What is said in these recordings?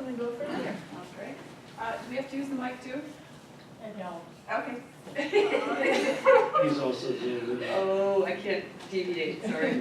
and then go from there. Okay. Do we have to use the mic too? No. Okay. He's also the winner. Oh, I can't deviate, sorry.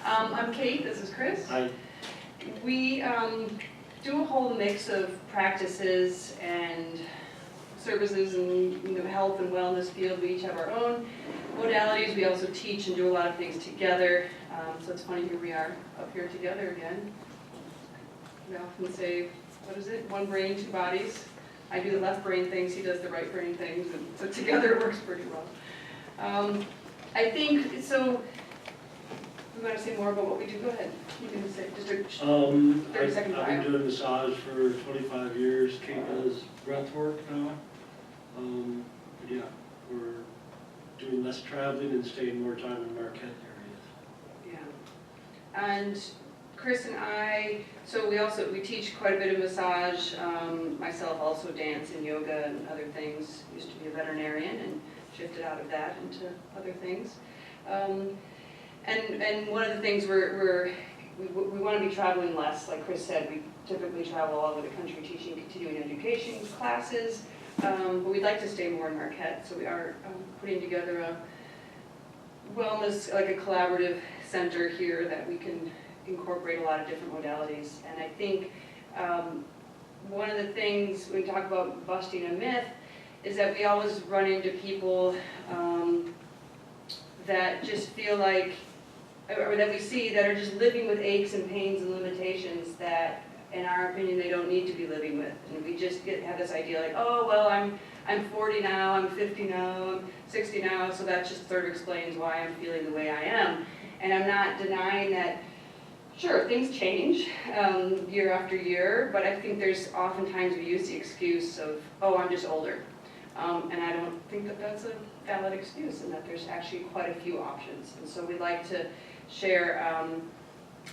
I'm Kate, this is Chris. Hi. We do a whole mix of practices and services in the health and wellness field. We each have our own modalities. We also teach and do a lot of things together. So it's funny, here we are up here together again. We often say, what is it? One brain, two bodies. I do the left brain things, he does the right brain things, and so together it works pretty well. I think, so, we want to say more about what we do? Go ahead. You can say, just a 30-second I've been doing massage for 25 years. Kate does breath work now. But yeah, we're doing less traveling and staying more time in Marquette areas. Yeah. And Chris and I, so we teach quite a bit of massage. Myself also dance and yoga and other things. Used to be a veterinarian and shifted out of that into other things. And one of the things we want to be traveling less. Like Chris said, we typically travel all over the country teaching continuing education classes. But we'd like to stay more in Marquette, so we are putting together a wellness, like a collaborative center here that we can incorporate a lot of different modalities. And I think one of the things when we talk about busting a myth is that we always run into people that just feel like, or that we see that are just living with aches and pains and limitations that, in our opinion, they don't need to be living with. And we just have this idea like, oh, well, I'm 40 now, I'm 50 now, I'm 60 now, so that just sort of explains why I'm feeling the way I am. And I'm not denying that, sure, things change year after year, but I think there's oftentimes we use the excuse of, oh, I'm just older. And I don't think that that's a valid excuse, and that there's actually quite a few options. And so we like to share,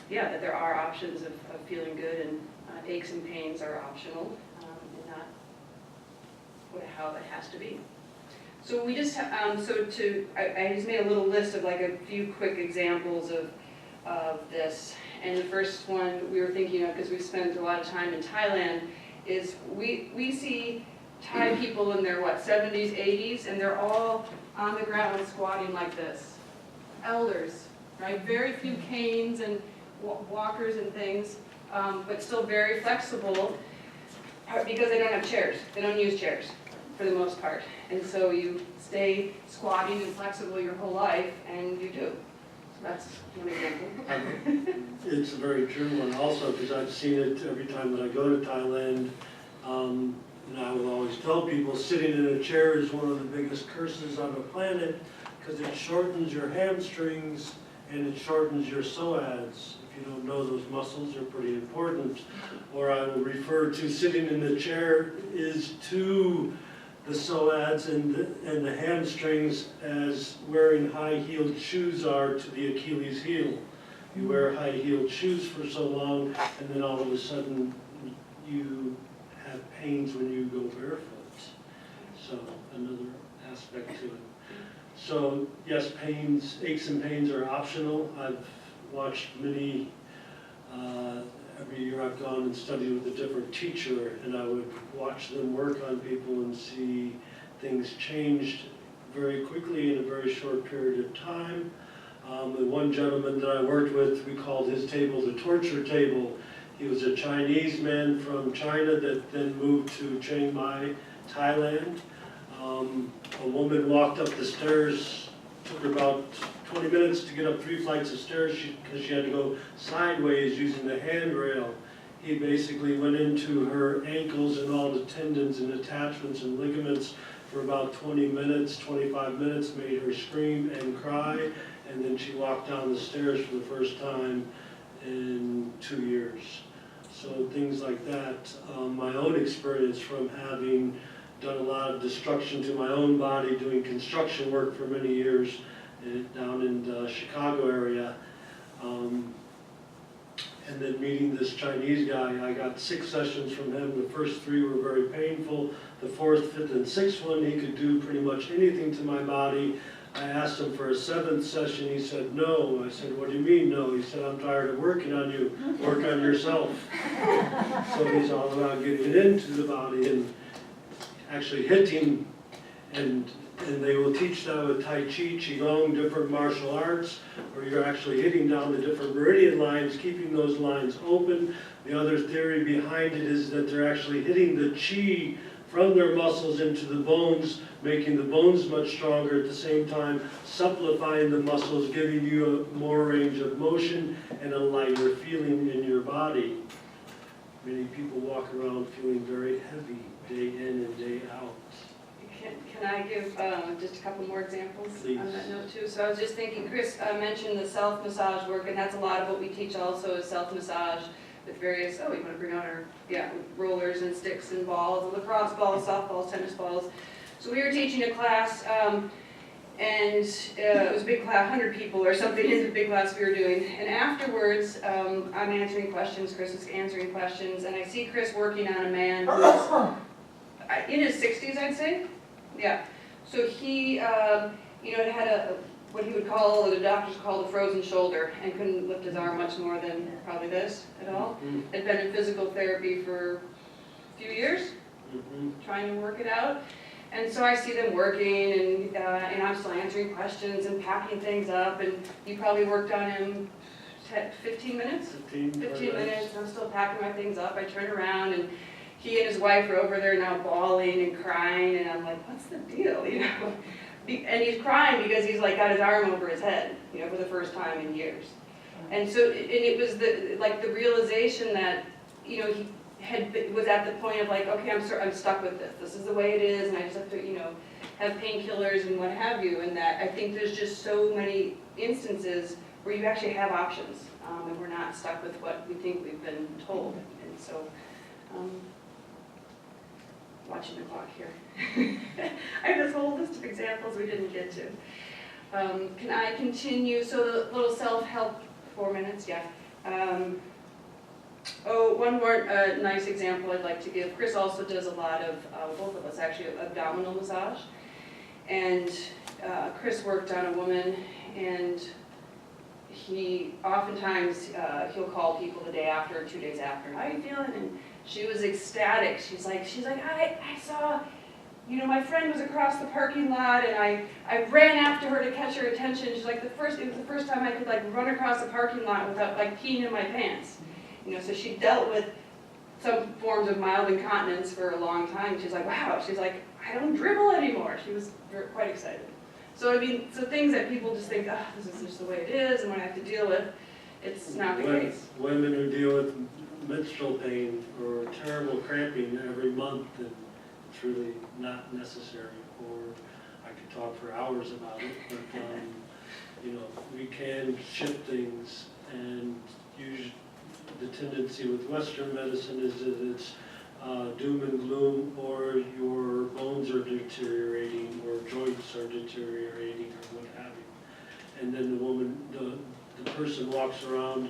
that there are options of feeling good, and aches and pains are optional, and not how it has to be. So we just, I just made a little list of like a few quick examples of this. And the first one we were thinking of, because we spent a lot of time in Thailand, is we see Thai people in their, 70s, 80s, and they're all on the ground squatting like this. Elders, right? Very few canes and walkers and things, but still very flexible because they don't have chairs. They don't use chairs for the most part. And so you stay squatting and flexible your whole life, and you do. So that's one example. It's a very true one also, because I've seen it every time that I go to Thailand. And I will always tell people sitting in a chair is one of the biggest curses on the planet, because it shortens your hamstrings and it shortens your psoas. If you don't know, those muscles are pretty important. Or I will refer to sitting in the chair is to the psoas and the hamstrings as wearing high-heeled shoes are to the Achilles heel. You wear high-heeled shoes for so long, and then all of a sudden you have pains when you go barefoot. So another aspect to it. So yes, aches and pains are optional. I've watched many, every year I've gone and studied with a different teacher, and I would watch them work on people and see things changed very quickly in a very short period of time. The one gentleman that I worked with, we called his table the torture table. He was a Chinese man from China that then moved to Chiang Mai, Thailand. A woman walked up the stairs, took her about 20 minutes to get up 3 flights of stairs because she had to go sideways using the handrail. He basically went into her ankles and all the tendons and attachments and ligaments for about 20 minutes, 25 minutes, made her scream and cry, and then she walked down the stairs for the first time in 2 years. So things like that. My own experience from having done a lot of destruction to my own body, doing construction work for many years down in the Chicago area. And then meeting this Chinese guy, I got 6 sessions from him. The first 3 were very painful. The 4th, 5th, and 6th one, he could do pretty much anything to my body. I asked him for a 7th session, he said no. I said, what do you mean no? He said, I'm tired of working on you, work on yourself. So he's all about getting into the body and actually hitting, and they will teach that with Tai Chi, Qigong, different martial arts, where you're actually hitting down the different meridian lines, keeping those lines open. The other theory behind it is that they're actually hitting the Qi from their muscles into the bones, making the bones much stronger, at the same time supplifying the muscles, giving you a more range of motion and a lighter feeling in your body. Many people walk around feeling very heavy day in and day out. Can I give just a couple more examples Please. on that note too? So I was just thinking, Chris mentioned the self-massage work, and that's a lot of what we teach also is self-massage with various, you want to bring out our, rollers and sticks and balls, and lacrosse balls, softballs, tennis balls. So we were teaching a class, and it was a big class, 100 people or something in the big class we were doing. And afterwards, I'm answering questions, Chris is answering questions, and I see Chris working on a man who's in his 60s, I'd say. Yeah. So he, had what he would call, or the doctors call, the frozen shoulder, and couldn't lift his arm much more than probably this at all. Had been in physical therapy for a few years, trying to work it out. And so I see them working, and I'm still answering questions and packing things up, and you probably worked on him 15 minutes? 15 minutes, I'm still packing my things up. I turn around, and he and his wife are over there now bawling and crying, and I'm like, what's the deal, And he's crying because he's like got his arm over his head, for the first time in years. And so, and it was the realization that, he was at the point of like, okay, I'm stuck with this. This is the way it is, and I just have to, have painkillers and what have you. And that I think there's just so many instances where you actually have options, and we're not stuck with what we think we've been told. And so, watching the clock here. I have this whole list of examples we didn't get to. Can I continue? So the little self-help, 4 minutes, yeah. One more nice example I'd like to give. Chris also does a lot of, both of us actually, abdominal massage. And Chris worked on a woman, and he oftentimes, he'll call people the day after or 2 days after, how are you feeling? And she was ecstatic. She's like, I saw, my friend was across the parking lot, and I ran after her to catch her attention. She's like, it was the first time I could run across the parking lot without peeing in my pants. So she dealt with some forms of mild incontinence for a long time. She's like, wow. She's like, I don't dribble anymore. She was quite excited. So so things that people just think, this is just the way it is, and when I have to deal with, it's not the case. Women who deal with menstrual pain or terrible cramping every month, and it's really not necessary. Or I could talk for hours about it, but we can shift things, and usually the tendency with Western medicine is that it's doom and gloom, or your bones are deteriorating, or joints are deteriorating, or what have you. And then the person walks around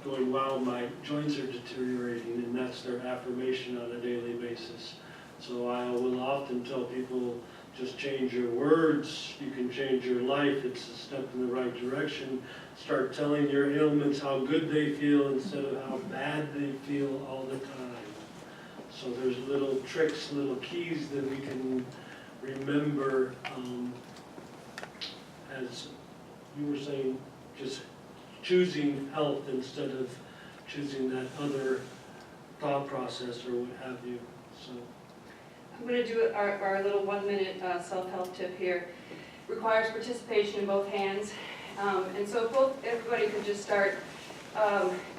going, wow, my joints are deteriorating, and that's their affirmation on a daily basis. So I will often tell people, just change your words, you can change your life, it's a step in the right direction. Start telling your ailments how good they feel instead of how bad they feel all the time. So there's little tricks, little keys that we can remember, as you were saying, just choosing health instead of choosing that other thought process or what have you. So I'm going to do our little 1 minute self-help tip here. Requires participation in both hands. And so everybody could just start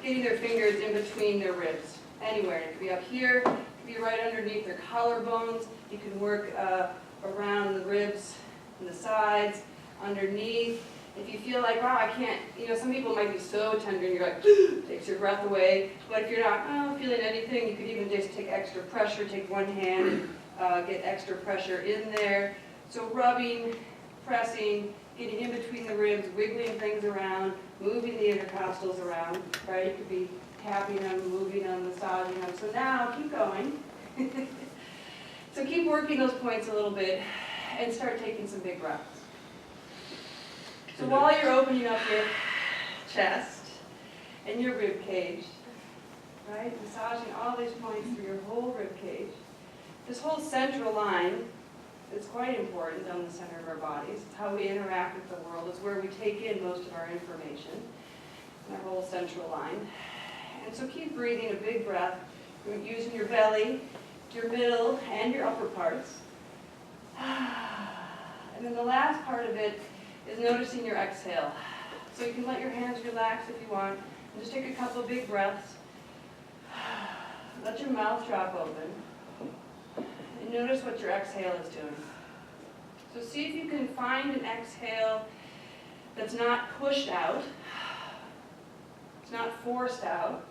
getting their fingers in between their ribs, anywhere. It could be up here, it could be right underneath their collarbones. You can work around the ribs and the sides, underneath. If you feel like, wow, I can't, some people might be so tender and you're like, takes your breath away. But if you're not feeling anything, you could even just take extra pressure, take one hand and get extra pressure in there. So rubbing, pressing, getting in between the ribs, wiggling things around, moving the intercostals around, right? You could be tapping them, moving them, massaging them. So now keep going. So keep working those points a little bit and start taking some big breaths. So while you're opening up your chest and your rib cage, right, massaging all these points through your whole rib cage, this whole central line is quite important down the center of our bodies. It's how we interact with the world. It's where we take in most of our information, our whole central line. And so keep breathing a big breath, using your belly, your middle, and your upper parts. And then the last part of it is noticing your exhale. So you can let your hands relax if you want. And just take a couple of big breaths. Let your mouth drop open. And notice what your exhale is doing. So see if you can find an exhale that's not pushed out. It's not forced out.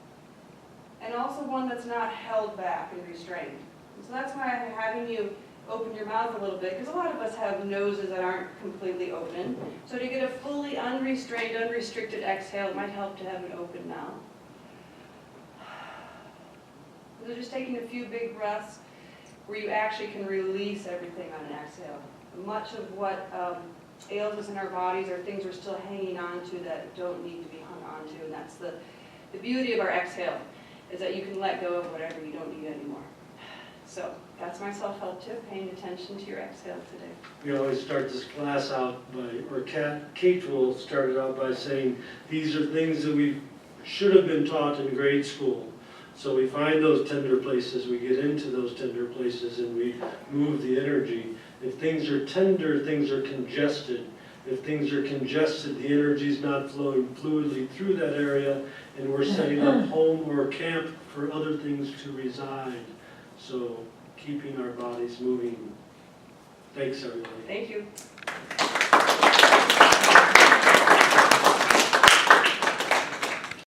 And also one that's not held back and restrained. And so that's why I'm having you open your mouth a little bit, because a lot of us have noses that aren't completely open. So to get a fully unrestrained, unrestricted exhale, it might help to have an open mouth. So just taking a few big breaths where you actually can release everything on an exhale. Much of what ails us in our bodies are things we're still hanging on to that don't need to be hung on to, and that's the beauty of our exhale, is that you can let go of whatever you don't need anymore. So that's my self-help tip, paying attention to your exhale today. We always start this class out by, or Kate will start it out by saying, these are things that we should have been taught in grade school. So we find those tender places, we get into those tender places, and we move the energy. If things are tender, things are congested. If things are congested, the energy is not flowing fluidly through that area, and we're setting up home or camp for other things to reside. So keeping our bodies moving. Thanks, everybody. Thank you.